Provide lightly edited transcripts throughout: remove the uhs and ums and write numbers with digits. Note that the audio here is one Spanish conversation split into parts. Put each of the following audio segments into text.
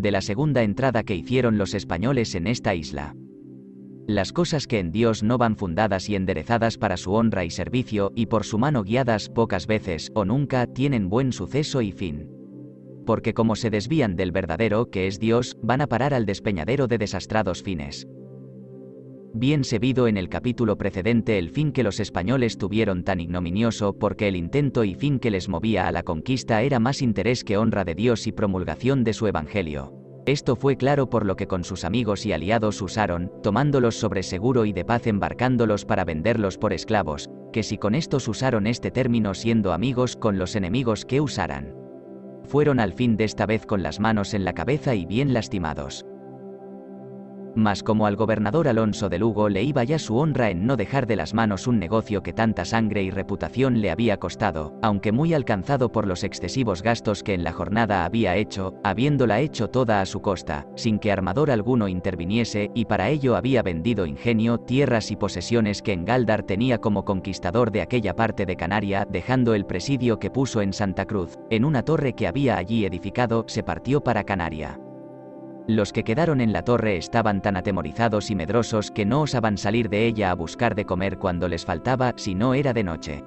de la segunda entrada que hicieron los españoles en esta isla. Las cosas que en Dios no van fundadas y enderezadas para su honra y servicio, y por su mano guiadas pocas veces o nunca, tienen buen suceso y fin. Porque como se desvían del verdadero, que es Dios, van a parar al despeñadero de desastrados fines. Bien se vido en el capítulo precedente el fin que los españoles tuvieron tan ignominioso, porque el intento y fin que les movía a la conquista era más interés que honra de Dios y promulgación de su evangelio. Esto fue claro por lo que con sus amigos y aliados usaron, tomándolos sobre seguro y de paz embarcándolos para venderlos por esclavos, que si con estos usaron este término siendo amigos con los enemigos que usaran. Fueron al fin de esta vez con las manos en la cabeza y bien lastimados. Mas como al gobernador Alonso de Lugo le iba ya su honra en no dejar de las manos un negocio que tanta sangre y reputación le había costado, aunque muy alcanzado por los excesivos gastos que en la jornada había hecho, habiéndola hecho toda a su costa, sin que armador alguno interviniese, y para ello había vendido ingenio, tierras y posesiones que en Gáldar tenía como conquistador de aquella parte de Canaria, dejando el presidio que puso en Santa Cruz, en una torre que había allí edificado, se partió para Canaria. Los que quedaron en la torre estaban tan atemorizados y medrosos que no osaban salir de ella a buscar de comer cuando les faltaba, si no era de noche.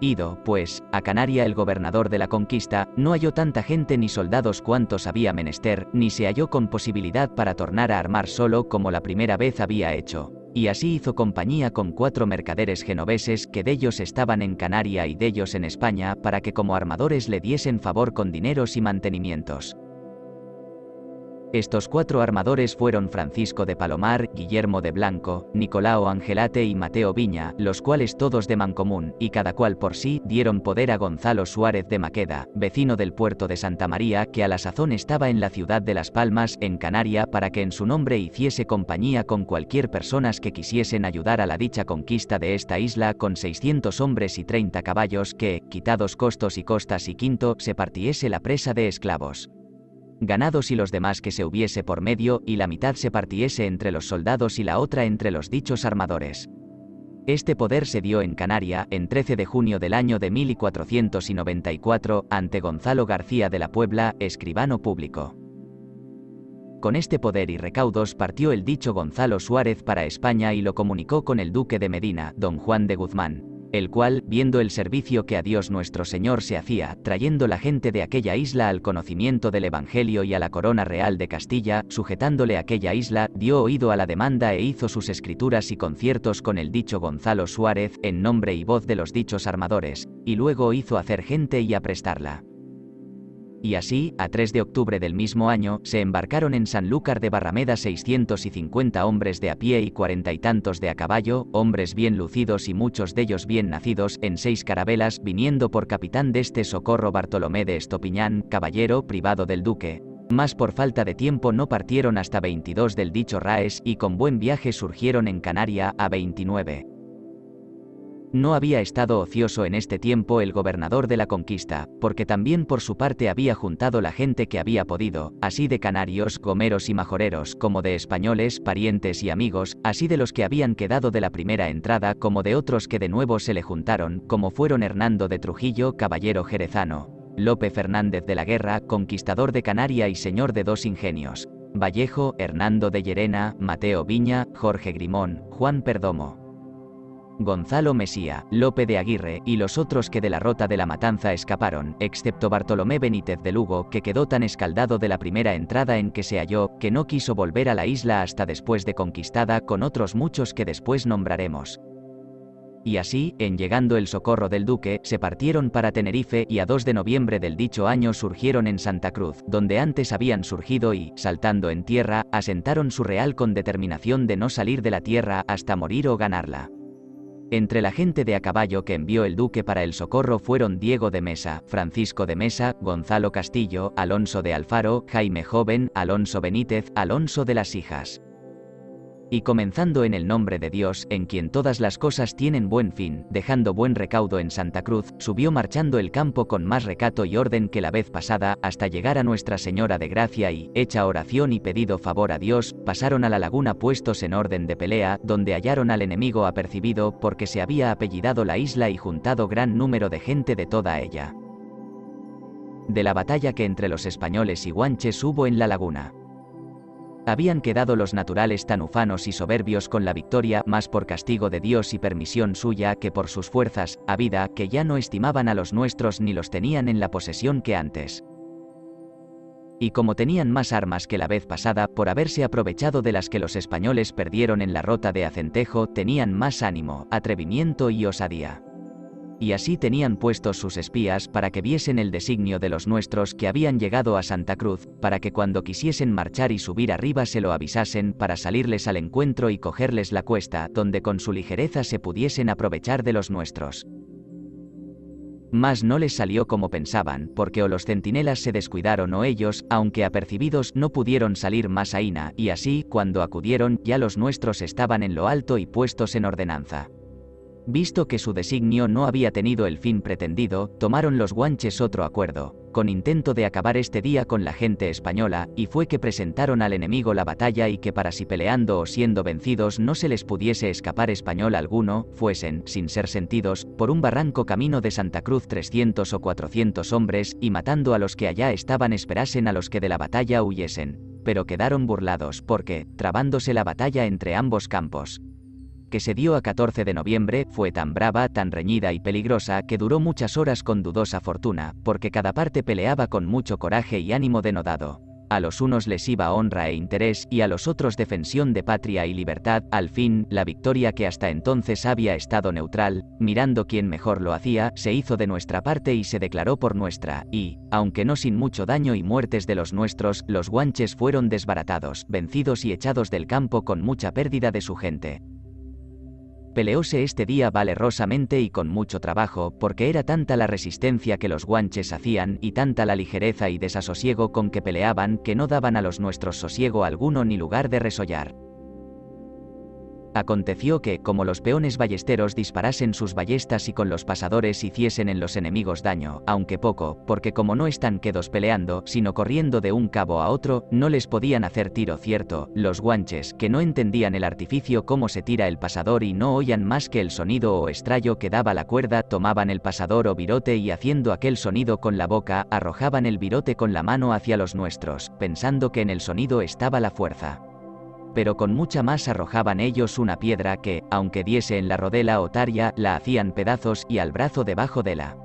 Ido, pues, a Canaria el gobernador de la conquista, no halló tanta gente ni soldados cuantos había menester, ni se halló con posibilidad para tornar a armar solo como la primera vez había hecho. Y así hizo compañía con 4 mercaderes genoveses que dellos estaban en Canaria y dellos en España, para que como armadores le diesen favor con dineros y mantenimientos. Estos 4 armadores fueron Francisco de Palomar, Guillermo de Blanco, Nicolao Angelate y Mateo Viña, los cuales todos de mancomún, y cada cual por sí, dieron poder a Gonzalo Suárez de Maqueda, vecino del puerto de Santa María, que a la sazón estaba en la ciudad de Las Palmas, en Canaria, para que en su nombre hiciese compañía con cualquier personas que quisiesen ayudar a la dicha conquista de esta isla, con 600 hombres y 30 caballos, que, quitados costos y costas y quinto, se partiese la presa de esclavos, ganados y los demás que se hubiese por medio, y la mitad se partiese entre los soldados y la otra entre los dichos armadores. Este poder se dio en Canaria, en 13 de junio del año de 1494, ante Gonzalo García de la Puebla, escribano público. Con este poder y recaudos partió el dicho Gonzalo Suárez para España y lo comunicó con el duque de Medina, don Juan de Guzmán, el cual, viendo el servicio que a Dios nuestro Señor se hacía, trayendo la gente de aquella isla al conocimiento del Evangelio y a la corona real de Castilla, sujetándole aquella isla, dio oído a la demanda e hizo sus escrituras y conciertos con el dicho Gonzalo Suárez, en nombre y voz de los dichos armadores, y luego hizo hacer gente y aprestarla. Y así, a 3 de octubre del mismo año, se embarcaron en Sanlúcar de Barrameda 650 hombres de a pie y 40 y tantos de a caballo, hombres bien lucidos y muchos de ellos bien nacidos, en 6 carabelas, viniendo por capitán deste Socorro Bartolomé de Estopiñán, caballero privado del duque. Mas por falta de tiempo no partieron hasta 22 del dicho Raes, y con buen viaje surgieron en Canaria, a 29. No había estado ocioso en este tiempo el gobernador de la conquista, porque también por su parte había juntado la gente que había podido, así de canarios, gomeros y majoreros, como de españoles, parientes y amigos, así de los que habían quedado de la primera entrada como de otros que de nuevo se le juntaron, como fueron Hernando de Trujillo, caballero jerezano, Lope Fernández de la Guerra, conquistador de Canaria y señor de 2 ingenios, Vallejo, Hernando de Llerena, Mateo Viña, Jorge Grimón, Juan Perdomo, Gonzalo Mesía, Lope de Aguirre, y los otros que de la Rota de la Matanza escaparon, excepto Bartolomé Benítez de Lugo, que quedó tan escaldado de la primera entrada en que se halló, que no quiso volver a la isla hasta después de conquistada, con otros muchos que después nombraremos. Y así, en llegando el socorro del duque, se partieron para Tenerife, y a 2 de noviembre del dicho año surgieron en Santa Cruz, donde antes habían surgido y, saltando en tierra, asentaron su real con determinación de no salir de la tierra hasta morir o ganarla. Entre la gente de a caballo que envió el duque para el socorro fueron Diego de Mesa, Francisco de Mesa, Gonzalo Castillo, Alonso de Alfaro, Jaime Joven, Alonso Benítez, Alonso de las Hijas. Y comenzando en el nombre de Dios, en quien todas las cosas tienen buen fin, dejando buen recaudo en Santa Cruz, subió marchando el campo con más recato y orden que la vez pasada, hasta llegar a Nuestra Señora de Gracia y, hecha oración y pedido favor a Dios, pasaron a la laguna puestos en orden de pelea, donde hallaron al enemigo apercibido, porque se había apellidado la isla y juntado gran número de gente de toda ella. de la batalla que entre los españoles y guanches hubo en la laguna. Habían quedado los naturales tan ufanos y soberbios con la victoria, más por castigo de Dios y permisión suya que por sus fuerzas, a vida, que ya no estimaban a los nuestros ni los tenían en la posesión que antes. Y como tenían más armas que la vez pasada, por haberse aprovechado de las que los españoles perdieron en la rota de Acentejo, tenían más ánimo, atrevimiento y osadía. Y así tenían puestos sus espías para que viesen el designio de los nuestros que habían llegado a Santa Cruz, para que cuando quisiesen marchar y subir arriba se lo avisasen para salirles al encuentro y cogerles la cuesta, donde con su ligereza se pudiesen aprovechar de los nuestros. Mas no les salió como pensaban, porque o los centinelas se descuidaron o ellos, aunque apercibidos, no pudieron salir más aína, y así, cuando acudieron, ya los nuestros estaban en lo alto y puestos en ordenanza. Visto que su designio no había tenido el fin pretendido, tomaron los guanches otro acuerdo, con intento de acabar este día con la gente española, y fue que presentaron al enemigo la batalla y que para si peleando o siendo vencidos no se les pudiese escapar español alguno, fuesen, sin ser sentidos, por un barranco camino de Santa Cruz 300 o 400 hombres, y matando a los que allá estaban esperasen a los que de la batalla huyesen. Pero quedaron burlados porque, trabándose la batalla entre ambos campos, que se dio a 14 de noviembre, fue tan brava, tan reñida y peligrosa que duró muchas horas con dudosa fortuna, porque cada parte peleaba con mucho coraje y ánimo denodado. A los unos les iba honra e interés, y a los otros defensión de patria y libertad. Al fin, la victoria que hasta entonces había estado neutral, mirando quién mejor lo hacía, se hizo de nuestra parte y se declaró por nuestra, y, aunque no sin mucho daño y muertes de los nuestros, los guanches fueron desbaratados, vencidos y echados del campo con mucha pérdida de su gente. Peleóse este día valerosamente y con mucho trabajo, porque era tanta la resistencia que los guanches hacían y tanta la ligereza y desasosiego con que peleaban que no daban a los nuestros sosiego alguno ni lugar de resollar. Aconteció que, como los peones ballesteros disparasen sus ballestas y con los pasadores hiciesen en los enemigos daño, aunque poco, porque como no están quedos peleando, sino corriendo de un cabo a otro, no les podían hacer tiro cierto, los guanches, que no entendían el artificio cómo se tira el pasador y no oían más que el sonido o estrallo que daba la cuerda, tomaban el pasador o virote y haciendo aquel sonido con la boca, arrojaban el virote con la mano hacia los nuestros, pensando que en el sonido estaba la fuerza. Pero con mucha más arrojaban ellos una piedra que, aunque diese en la rodela o taria, la hacían pedazos y al brazo debajo de la.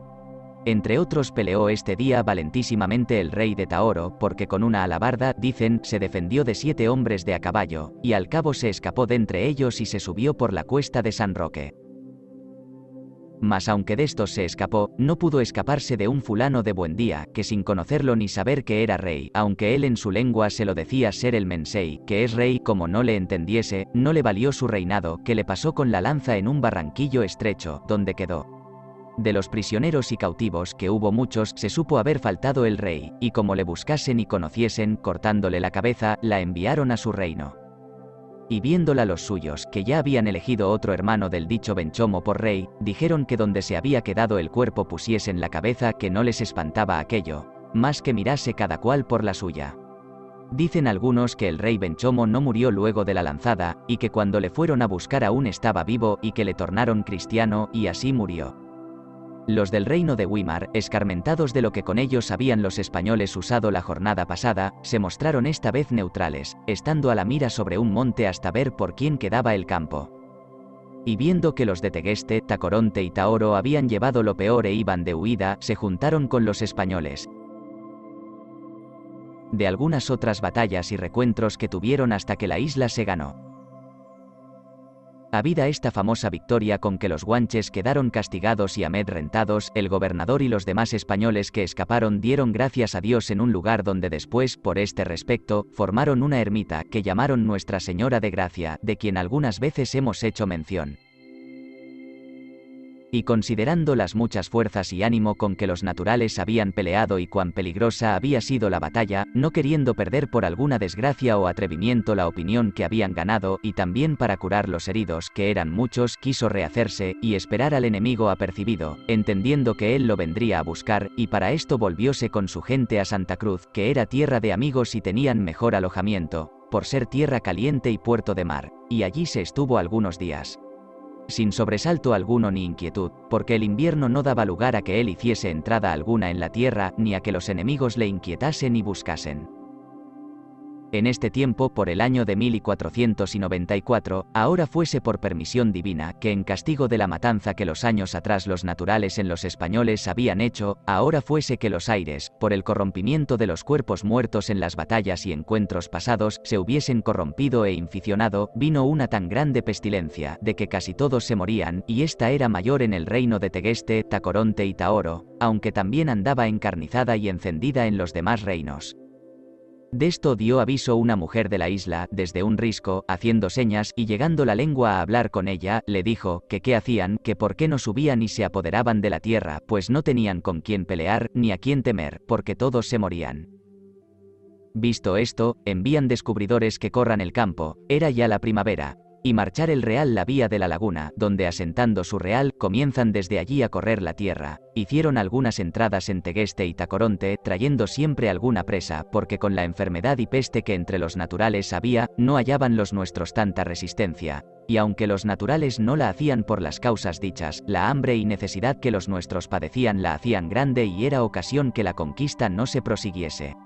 Entre otros peleó este día valentísimamente el rey de Taoro, porque con una alabarda, dicen, se defendió de 7 hombres de a caballo, y al cabo se escapó de entre ellos y se subió por la cuesta de San Roque. Mas aunque de estos se escapó, no pudo escaparse de un fulano de Buendía, que sin conocerlo ni saber que era rey, aunque él en su lengua se lo decía ser el Mensei, que es rey, como no le entendiese, no le valió su reinado, que le pasó con la lanza en un barranquillo estrecho, donde quedó. De los prisioneros y cautivos, que hubo muchos, se supo haber faltado el rey, y como le buscasen y conociesen, cortándole la cabeza, la enviaron a su reino. Y viéndola los suyos, que ya habían elegido otro hermano del dicho Benchomo por rey, dijeron que donde se había quedado el cuerpo pusiesen la cabeza, que no les espantaba aquello, más que mirase cada cual por la suya. Dicen algunos que el rey Benchomo no murió luego de la lanzada, y que cuando le fueron a buscar aún estaba vivo, y que le tornaron cristiano, y así murió. Los del reino de Weimar, escarmentados de lo que con ellos habían los españoles usado la jornada pasada, se mostraron esta vez neutrales, estando a la mira sobre un monte hasta ver por quién quedaba el campo. Y viendo que los de Tegueste, Tacoronte y Taoro habían llevado lo peor e iban de huida, se juntaron con los españoles. De algunas otras batallas y recuentros que tuvieron hasta que la isla se ganó. Habida esta famosa victoria con que los guanches quedaron castigados y amedrentados, el gobernador y los demás españoles que escaparon dieron gracias a Dios en un lugar donde después, por este respecto, formaron una ermita que llamaron Nuestra Señora de Gracia, de quien algunas veces hemos hecho mención. Y considerando las muchas fuerzas y ánimo con que los naturales habían peleado y cuán peligrosa había sido la batalla, no queriendo perder por alguna desgracia o atrevimiento la opinión que habían ganado, y también para curar los heridos, que eran muchos, quiso rehacerse, y esperar al enemigo apercibido, entendiendo que él lo vendría a buscar, y para esto volvióse con su gente a Santa Cruz, que era tierra de amigos y tenían mejor alojamiento, por ser tierra caliente y puerto de mar, y allí se estuvo algunos días. sin sobresalto alguno ni inquietud, porque el invierno no daba lugar a que él hiciese entrada alguna en la tierra, ni a que los enemigos le inquietasen y buscasen. En este tiempo, por el año de 1494, ahora fuese por permisión divina, que en castigo de la matanza que los años atrás los naturales en los españoles habían hecho, ahora fuese que los aires, por el corrompimiento de los cuerpos muertos en las batallas y encuentros pasados, se hubiesen corrompido e inficionado, vino una tan grande pestilencia, de que casi todos se morían, y esta era mayor en el reino de Tegueste, Tacoronte y Tahoro, aunque también andaba encarnizada y encendida en los demás reinos. De esto dio aviso una mujer de la isla, desde un risco, haciendo señas, y llegando la lengua a hablar con ella, le dijo, que qué hacían, que por qué no subían y se apoderaban de la tierra, pues no tenían con quién pelear, ni a quién temer, porque todos se morían. Visto esto, envían descubridores que corran el campo, era ya la primavera, y marchar el real la vía de la laguna, donde asentando su real, comienzan desde allí a correr la tierra. Hicieron algunas entradas en Tegueste y Tacoronte, trayendo siempre alguna presa, porque con la enfermedad y peste que entre los naturales había, no hallaban los nuestros tanta resistencia. Y aunque los naturales no la hacían por las causas dichas, la hambre y necesidad que los nuestros padecían la hacían grande y era ocasión que la conquista no se prosiguiese.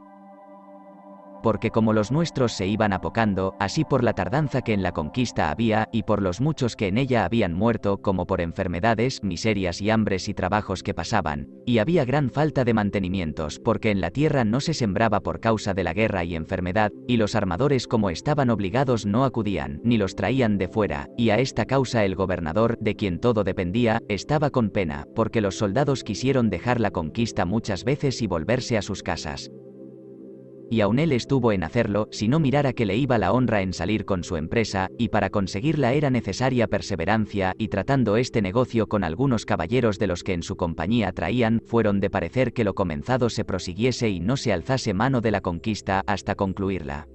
Porque como los nuestros se iban apocando, así por la tardanza que en la conquista había, y por los muchos que en ella habían muerto, como por enfermedades, miserias y hambres y trabajos que pasaban, y había gran falta de mantenimientos, porque en la tierra no se sembraba por causa de la guerra y enfermedad, y los armadores como estaban obligados no acudían, ni los traían de fuera, y a esta causa el gobernador, de quien todo dependía, estaba con pena, porque los soldados quisieron dejar la conquista muchas veces y volverse a sus casas. Y aun él estuvo en hacerlo, si no mirara que le iba la honra en salir con su empresa, y para conseguirla era necesaria perseverancia, y tratando este negocio con algunos caballeros de los que en su compañía traían, fueron de parecer que lo comenzado se prosiguiese y no se alzase mano de la conquista hasta concluirla.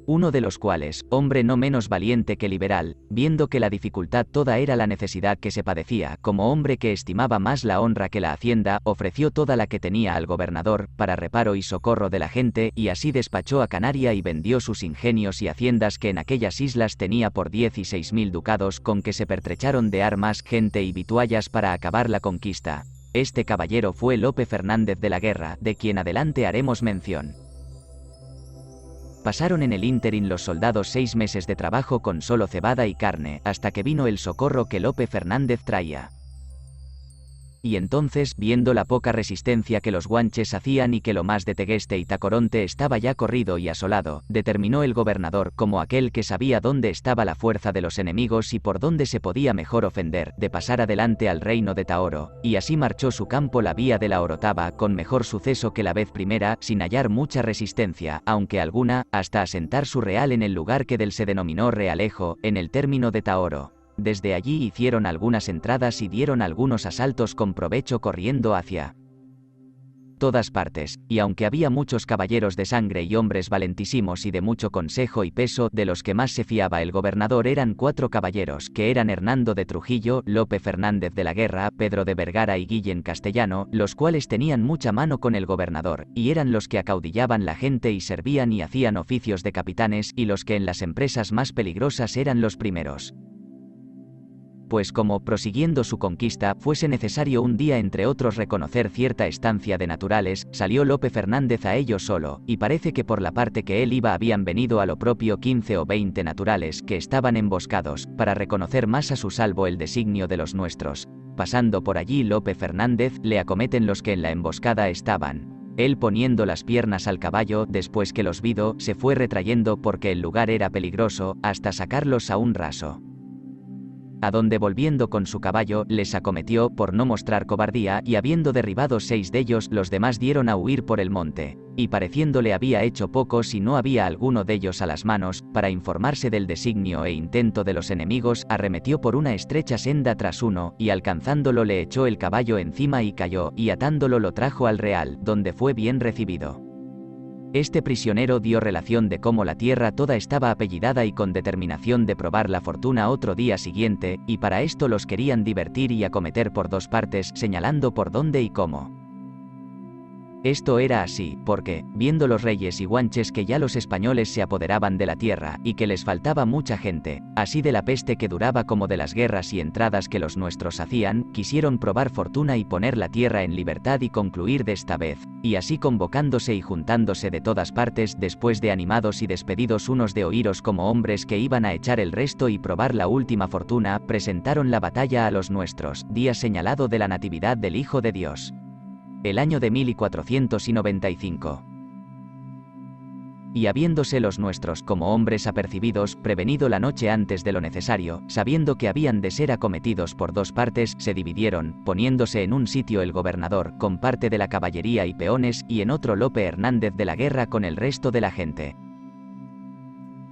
Uno de los cuales, hombre no menos valiente que liberal, viendo que la dificultad toda era la necesidad que se padecía, como hombre que estimaba más la honra que la hacienda, ofreció toda la que tenía al gobernador, para reparo y socorro de la gente, y así despachó a Canaria y vendió sus ingenios y haciendas que en aquellas islas tenía por 16.000 ducados, con que se pertrecharon de armas, gente y vituallas para acabar la conquista. Este caballero fue Lope Fernández de la Guerra, de quien adelante haremos mención. Pasaron en el ínterin los soldados 6 meses de trabajo con solo cebada y carne, hasta que vino el socorro que Lope Fernández traía. Y entonces, viendo la poca resistencia que los guanches hacían y que lo más de Tegueste y Tacoronte estaba ya corrido y asolado, determinó el gobernador, como aquel que sabía dónde estaba la fuerza de los enemigos y por dónde se podía mejor ofender, de pasar adelante al reino de Tahoro, y así marchó su campo la vía de la Orotava, con mejor suceso que la vez primera, sin hallar mucha resistencia, aunque alguna, hasta asentar su real en el lugar que del se denominó Realejo, en el término de Tahoro. Desde allí hicieron algunas entradas y dieron algunos asaltos con provecho corriendo hacia todas partes, y aunque había muchos caballeros de sangre y hombres valentísimos y de mucho consejo y peso, de los que más se fiaba el gobernador eran 4 caballeros, que eran Hernando de Trujillo, Lope Fernández de la Guerra, Pedro de Vergara y Guillén Castellano, los cuales tenían mucha mano con el gobernador, y eran los que acaudillaban la gente y servían y hacían oficios de capitanes, y los que en las empresas más peligrosas eran los primeros. Pues como, prosiguiendo su conquista, fuese necesario un día entre otros reconocer cierta estancia de naturales, salió Lope Fernández a ello solo, y parece que por la parte que él iba habían venido a lo propio 15 o 20 naturales, que estaban emboscados, para reconocer más a su salvo el designio de los nuestros. Pasando por allí Lope Fernández, le acometen los que en la emboscada estaban. Él poniendo las piernas al caballo, después que los vido, se fue retrayendo porque el lugar era peligroso, hasta sacarlos a un raso. A donde volviendo con su caballo, les acometió por no mostrar cobardía, y habiendo derribado 6 de ellos, los demás dieron a huir por el monte, y pareciéndole había hecho pocos y no había alguno de ellos a las manos, para informarse del designio e intento de los enemigos, arremetió por una estrecha senda tras uno, y alcanzándolo le echó el caballo encima y cayó, y atándolo lo trajo al real, donde fue bien recibido. Este prisionero dio relación de cómo la tierra toda estaba apellidada y con determinación de probar la fortuna otro día siguiente, y para esto los querían divertir y acometer por 2 partes, señalando por dónde y cómo. Esto era así, porque, viendo los reyes y guanches que ya los españoles se apoderaban de la tierra, y que les faltaba mucha gente, así de la peste que duraba como de las guerras y entradas que los nuestros hacían, quisieron probar fortuna y poner la tierra en libertad y concluir de esta vez, y así convocándose y juntándose de todas partes, después de animados y despedidos unos de oíros como hombres que iban a echar el resto y probar la última fortuna, presentaron la batalla a los nuestros, día señalado de la natividad del Hijo de Dios. El año de 1495. Y habiéndose los nuestros como hombres apercibidos, prevenido la noche antes de lo necesario, sabiendo que habían de ser acometidos por dos partes, se dividieron, poniéndose en un sitio el gobernador, con parte de la caballería y peones, y en otro Lope Hernández de la Guerra con el resto de la gente.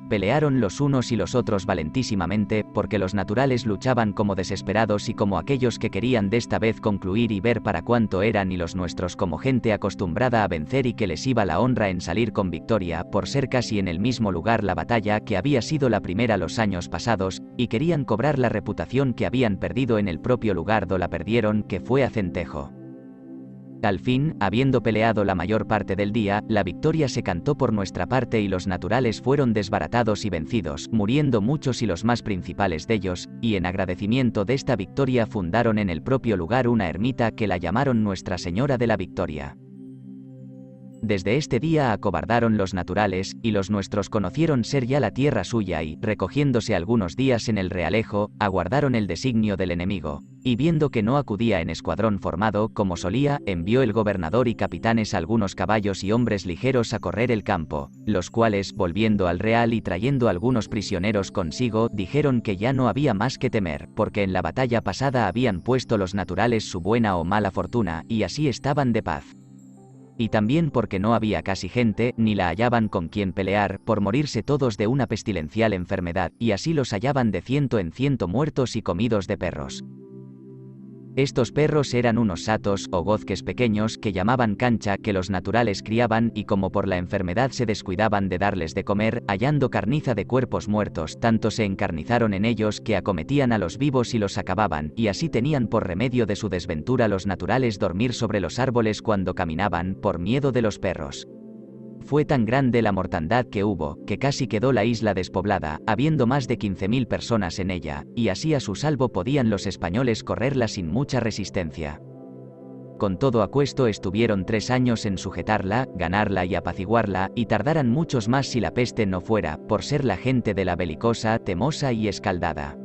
Pelearon los unos y los otros valentísimamente, porque los naturales luchaban como desesperados y como aquellos que querían de esta vez concluir y ver para cuánto eran, y los nuestros como gente acostumbrada a vencer y que les iba la honra en salir con victoria, por ser casi en el mismo lugar la batalla que había sido la primera los años pasados, y querían cobrar la reputación que habían perdido en el propio lugar do la perdieron, que fue a Centejo. Al fin, habiendo peleado la mayor parte del día, la victoria se cantó por nuestra parte y los naturales fueron desbaratados y vencidos, muriendo muchos y los más principales de ellos, y en agradecimiento de esta victoria fundaron en el propio lugar una ermita que la llamaron Nuestra Señora de la Victoria. Desde este día acobardaron los naturales, y los nuestros conocieron ser ya la tierra suya y, recogiéndose algunos días en el realejo, aguardaron el designio del enemigo. Y viendo que no acudía en escuadrón formado, como solía, envió el gobernador y capitanes algunos caballos y hombres ligeros a correr el campo, los cuales, volviendo al real y trayendo algunos prisioneros consigo, dijeron que ya no había más que temer, porque en la batalla pasada habían puesto los naturales su buena o mala fortuna, y así estaban de paz. Y también porque no había casi gente, ni la hallaban con quien pelear, por morirse todos de una pestilencial enfermedad, y así los hallaban de 100 en 100 muertos y comidos de perros. Estos perros eran unos satos, o gozques pequeños, que llamaban cancha, que los naturales criaban, y como por la enfermedad se descuidaban de darles de comer, hallando carniza de cuerpos muertos, tanto se encarnizaron en ellos que acometían a los vivos y los acababan, y así tenían por remedio de su desventura los naturales dormir sobre los árboles cuando caminaban, por miedo de los perros. Fue tan grande la mortandad que hubo, que casi quedó la isla despoblada, habiendo más de 15.000 personas en ella, y así a su salvo podían los españoles correrla sin mucha resistencia. Con todo aquesto estuvieron 3 años en sujetarla, ganarla y apaciguarla, y tardaran muchos más si la peste no fuera, por ser la gente de la belicosa, temosa y escaldada.